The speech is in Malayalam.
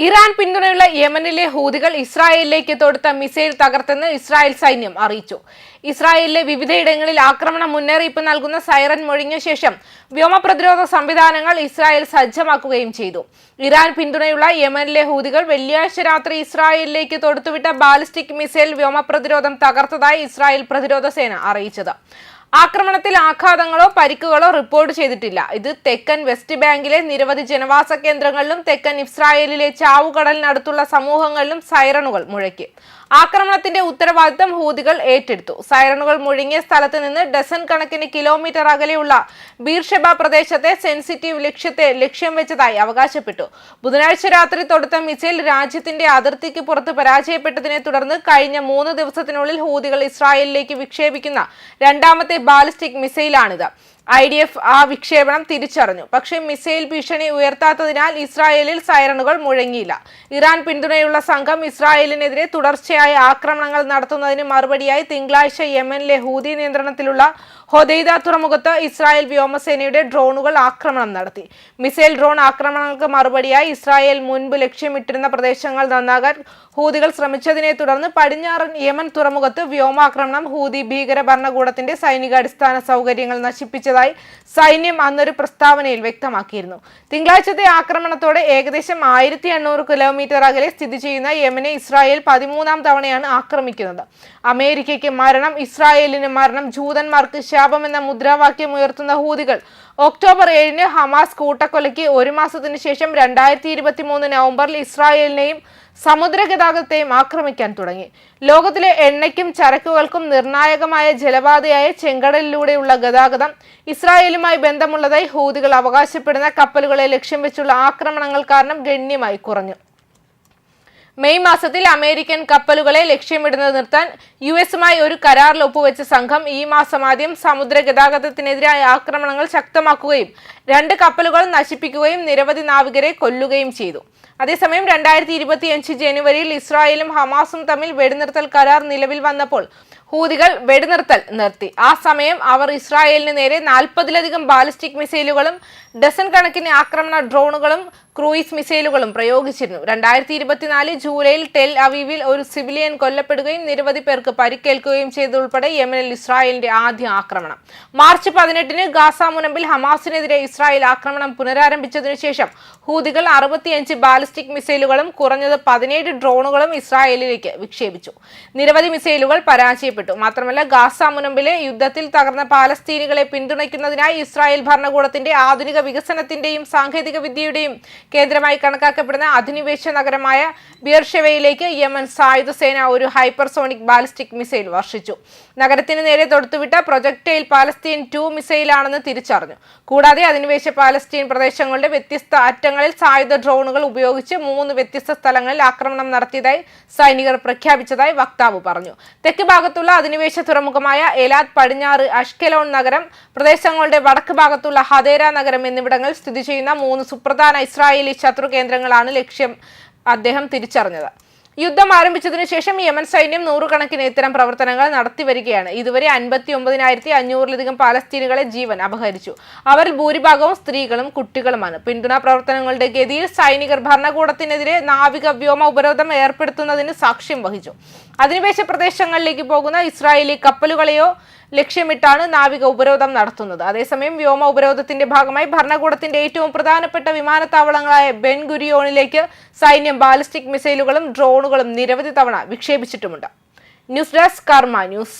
ഇറാൻ പിന്തുണയുള്ള യമനിലെ ഹൂതികൾ ഇസ്രായേലിലേക്ക് തൊടുത്ത മിസൈൽ തകർത്തെന്ന് ഇസ്രായേൽ സൈന്യം അറിയിച്ചു. ഇസ്രായേലിലെ വിവിധയിടങ്ങളിൽ ആക്രമണ മുന്നറിയിപ്പ് നൽകുന്ന സൈറൻ മുഴങ്ങിയ ശേഷം വ്യോമ പ്രതിരോധ സംവിധാനങ്ങൾ ഇസ്രായേൽ സജ്ജമാക്കുകയും ചെയ്തു. ഇറാൻ പിന്തുണയുള്ള യമനിലെ ഹൂതികൾ വെള്ളിയാഴ്ച രാത്രി ഇസ്രായേലിലേക്ക് തൊടുത്തുവിട്ട ബാലിസ്റ്റിക് മിസൈൽ വ്യോമ പ്രതിരോധം തകർത്തതായി ഇസ്രായേൽ പ്രതിരോധ സേന അറിയിച്ചത്. ആക്രമണത്തിൽ ആഘാതങ്ങളോ പരിക്കുകളോ റിപ്പോർട്ട് ചെയ്തിട്ടില്ല. ഇത് തെക്കൻ വെസ്റ്റ് ബാങ്കിലെ നിരവധി ജനവാസ കേന്ദ്രങ്ങളിലും തെക്കൻ ഇസ്രായേലിലെ ചാവുകടലിനടുത്തുള്ള സമൂഹങ്ങളിലും സൈറണുകൾ മുഴക്കി. ആക്രമണത്തിന്റെ ഉത്തരവാദിത്തം ഹൂതികൾ ഏറ്റെടുത്തു. സൈറണുകൾ മുഴങ്ങിയ സ്ഥലത്ത് നിന്ന് ഡസൻ കണക്കിന് കിലോമീറ്റർ അകലെയുള്ള ബീർഷെബ പ്രദേശത്തെ സെൻസിറ്റീവ് ലക്ഷ്യത്തെ ലക്ഷ്യം വെച്ചതായി അവകാശപ്പെട്ടു. ബുധനാഴ്ച രാത്രി തൊടുത്ത മിസൈൽ രാജ്യത്തിന്റെ അതിർത്തിക്ക് പുറത്ത് പരാജയപ്പെട്ടതിനെ തുടർന്ന് കഴിഞ്ഞ 3 ദിവസത്തിനുള്ളിൽ ഹൂതികൾ ഇസ്രായേലിലേക്ക് വിക്ഷേപിക്കുന്ന രണ്ടാമത്തെ ബാലിസ്റ്റിക് മിസൈലാണിത്. IDF ആ വിക്ഷേപണം തിരിച്ചറിഞ്ഞു. പക്ഷേ മിസൈൽ ഭീഷണി ഉയർത്താത്തതിനാൽ ഇസ്രായേലിൽ സൈറണുകൾ മുഴങ്ങിയില്ല. ഇറാൻ പിന്തുണയുള്ള സംഘം ഇസ്രായേലിനെതിരെ തുടർച്ചയായ ആക്രമണങ്ങൾ നടത്തുന്നതിന് മറുപടിയായി തിങ്കളാഴ്ച യമനിലെ ഹൂതി നിയന്ത്രണത്തിലുള്ള ഹൊദൈദ തുറമുഖത്ത് ഇസ്രായേൽ വ്യോമസേനയുടെ ഡ്രോണുകൾ ആക്രമണം നടത്തി. മിസൈൽ ഡ്രോൺ ആക്രമണങ്ങൾക്ക് മറുപടിയായി ഇസ്രായേൽ മുൻപ് ലക്ഷ്യമിട്ടിരുന്ന പ്രദേശങ്ങൾ നന്നാകാൻ ഹൂതികൾ ശ്രമിച്ചതിനെ തുടർന്ന് പടിഞ്ഞാറൻ യമൻ തുറമുഖത്ത് വ്യോമാക്രമണം ഹൂതി ഭീകര ഭരണകൂടത്തിന്റെ സൈനിക അടിസ്ഥാന സൗകര്യങ്ങൾ നശിപ്പിച്ചതായി സൈന്യം അന്നൊരു പ്രസ്താവനയിൽ വ്യക്തമാക്കിയിരുന്നു. തിങ്കളാഴ്ചത്തെ ആക്രമണത്തോടെ ഏകദേശം 1800 കിലോമീറ്റർ അകലെ സ്ഥിതി ചെയ്യുന്ന യമനെ ഇസ്രായേൽ 13ാം തവണയാണ് ആക്രമിക്കുന്നത്. അമേരിക്കയ്ക്ക് മരണം, ഇസ്രായേലിന് മരണം, ജൂതന്മാർക്ക് ശാപമെന്ന മുദ്രാവാക്യം ഉയർത്തുന്ന ഹൂതികൾ ഒക്ടോബർ 7-ന് ഹമാസ് കൂട്ടക്കൊലയ്ക്ക് 1 മാസത്തിന് ശേഷം 2023 നവംബറിൽ ഇസ്രായേലിനെയും സമുദ്ര ഗതാഗതത്തെയും ആക്രമിക്കാൻ തുടങ്ങി. ലോകത്തിലെ എണ്ണയ്ക്കും ചരക്കുകൾക്കും നിർണായകമായ ജലപാതയായ ചെങ്കടലിലൂടെയുള്ള ഗതാഗതം ഇസ്രായേലുമായി ബന്ധമുള്ളതായി ഹൂതികൾ അവകാശപ്പെടുന്ന കപ്പലുകളെ ലക്ഷ്യം വെച്ചുള്ള ആക്രമണങ്ങൾ കാരണം ഗണ്യമായി കുറഞ്ഞു. മെയ് മാസത്തിൽ അമേരിക്കൻ കപ്പലുകളെ ലക്ഷ്യമിടുന്നത് നിർത്താൻ US-മായി ഒരു കരാറിൽ ഒപ്പുവെച്ച സംഘം ഈ മാസം ആദ്യം സമുദ്ര ഗതാഗതത്തിനെതിരായ ആക്രമണങ്ങൾ ശക്തമാക്കുകയും 2 കപ്പലുകൾ നശിപ്പിക്കുകയും നിരവധി നാവികരെ കൊല്ലുകയും ചെയ്തു. അതേസമയം 2025 ജനുവരിയിൽ ഇസ്രായേലും ഹമാസും തമ്മിൽ വെടിനിർത്തൽ കരാർ നിലവിൽ വന്നപ്പോൾ ഹൂതികൾ വെടിനിർത്തൽ നിർത്തി. ആ സമയം അവർ ഇസ്രായേലിന് നേരെ 40-ലധികം ബാലിസ്റ്റിക് മിസൈലുകളും ഡസൻ കണക്കിന് ആക്രമണ ഡ്രോണുകളും ക്രൂയിസ് മിസൈലുകളും പ്രയോഗിച്ചിരുന്നു. 2024 ജൂലൈയിൽ ടെൽ അവീവിൽ ഒരു സിവിലിയൻ കൊല്ലപ്പെടുകയും നിരവധി പേർക്ക് പരിക്കേൽക്കുകയും ചെയ്തതുൾപ്പെടെ യമനിൽ ഇസ്രായേലിന്റെ ആദ്യ ആക്രമണം. മാർച്ച് 18-ന് ഗാസ മുനമ്പിൽ ഹമാസിനെതിരെ ഇസ്രായേൽ ആക്രമണം പുനരാരംഭിച്ചതിനു ശേഷം ഹൂതികൾ 65 ബാലിസ്റ്റിക് മിസൈലുകളും കുറഞ്ഞത് 17 ഡ്രോണുകളും ഇസ്രായേലിലേക്ക് വിക്ഷേപിച്ചു. നിരവധി മിസൈലുകൾ പരാജയപ്പെട്ടു. മാത്രമല്ല, ഗാസ മുനമ്പിലെ യുദ്ധത്തിൽ തകർന്ന പാലസ്തീനികളെ പിന്തുണയ്ക്കുന്നതിനായി ഇസ്രായേൽ ഭരണകൂടത്തിന്റെ ആധുനിക വികസനത്തിന്റെയും സാങ്കേതിക വിദ്യയുടെയും കേന്ദ്രമായി കണക്കാക്കപ്പെടുന്ന അധിനിവേശ നഗരമായ ബീർഷെവയിലേക്ക് യമൻ സായുധ സേന ഒരു ഹൈപ്പർസോണിക് ബാലിസ്റ്റിക് മിസൈൽ വർഷിച്ചു. നഗരത്തിന് നേരെ തൊടുത്തുവിട്ട പ്രൊജക്ടൈൽ പാലസ്തീൻ 2 മിസൈലാണെന്ന് തിരിച്ചറിഞ്ഞു. കൂടാതെ അധിനിവേശ പാലസ്തീൻ പ്രദേശങ്ങളുടെ വ്യത്യസ്ത അറ്റങ്ങളിൽ സായുധ ഡ്രോണുകൾ ഉപയോഗിച്ച് 3 വ്യത്യസ്ത സ്ഥലങ്ങളിൽ ആക്രമണം നടത്തിയതായി സൈനികർ പ്രഖ്യാപിച്ചതായി വക്താവ് പറഞ്ഞു. തെക്ക് ഭാഗത്തുള്ള അധിനിവേശ തുറമുഖമായ എലാത്ത്, പടിഞ്ഞാറ് അഷ്കെലോൺ നഗരം, പ്രദേശങ്ങളുടെ വടക്ക് ഭാഗത്തുള്ള ഹദേര നഗരം എന്നിവിടങ്ങളിൽ സ്ഥിതി ചെയ്യുന്ന 3 സുപ്രധാന ഇസ്രായേലി ശത്രു കേന്ദ്രങ്ങളാണ് ലക്ഷ്യം അദ്ദേഹം തിരിച്ചറിഞ്ഞത്. യുദ്ധം ആരംഭിച്ചതിനു ശേഷം യമൻ സൈന്യം 100 കണക്കിന് ഇത്തരം പ്രവർത്തനങ്ങൾ നടത്തിവരികയാണ്. ഇതുവരെ 59,500-ലധികം പാലസ്തീനുകളെ ജീവൻ അപഹരിച്ചു. അവരിൽ ഭൂരിഭാഗവും സ്ത്രീകളും കുട്ടികളുമാണ്. പിന്തുണാ പ്രവർത്തനങ്ങളുടെ ഗതിയിൽ സൈനികർ ഭരണകൂടത്തിനെതിരെ നാവിക വ്യോമ ഉപരോധം ഏർപ്പെടുത്തുന്നതിന് സാക്ഷ്യം വഹിച്ചു. അധിനിവേശ പ്രദേശങ്ങളിലേക്ക് പോകുന്ന ഇസ്രായേലി കപ്പലുകളെയോ ലക്ഷ്യമിട്ടാണ് നാവിക ഉപരോധം നടത്തുന്നത്. അതേസമയം വ്യോമ ഉപരോധത്തിന്റെ ഭാഗമായി ഭരണകൂടത്തിന്റെ ഏറ്റവും പ്രധാനപ്പെട്ട വിമാനത്താവളങ്ങളായ ബെൻ ഗുരിയോണിലേക്ക് സൈന്യം ബാലിസ്റ്റിക് മിസൈലുകളും ഡ്രോണുകളും നിരവധി തവണ വിക്ഷേപിച്ചിട്ടുമുണ്ട്. ന്യൂസ് ഡെസ്ക് കർമ്മ ന്യൂസ്.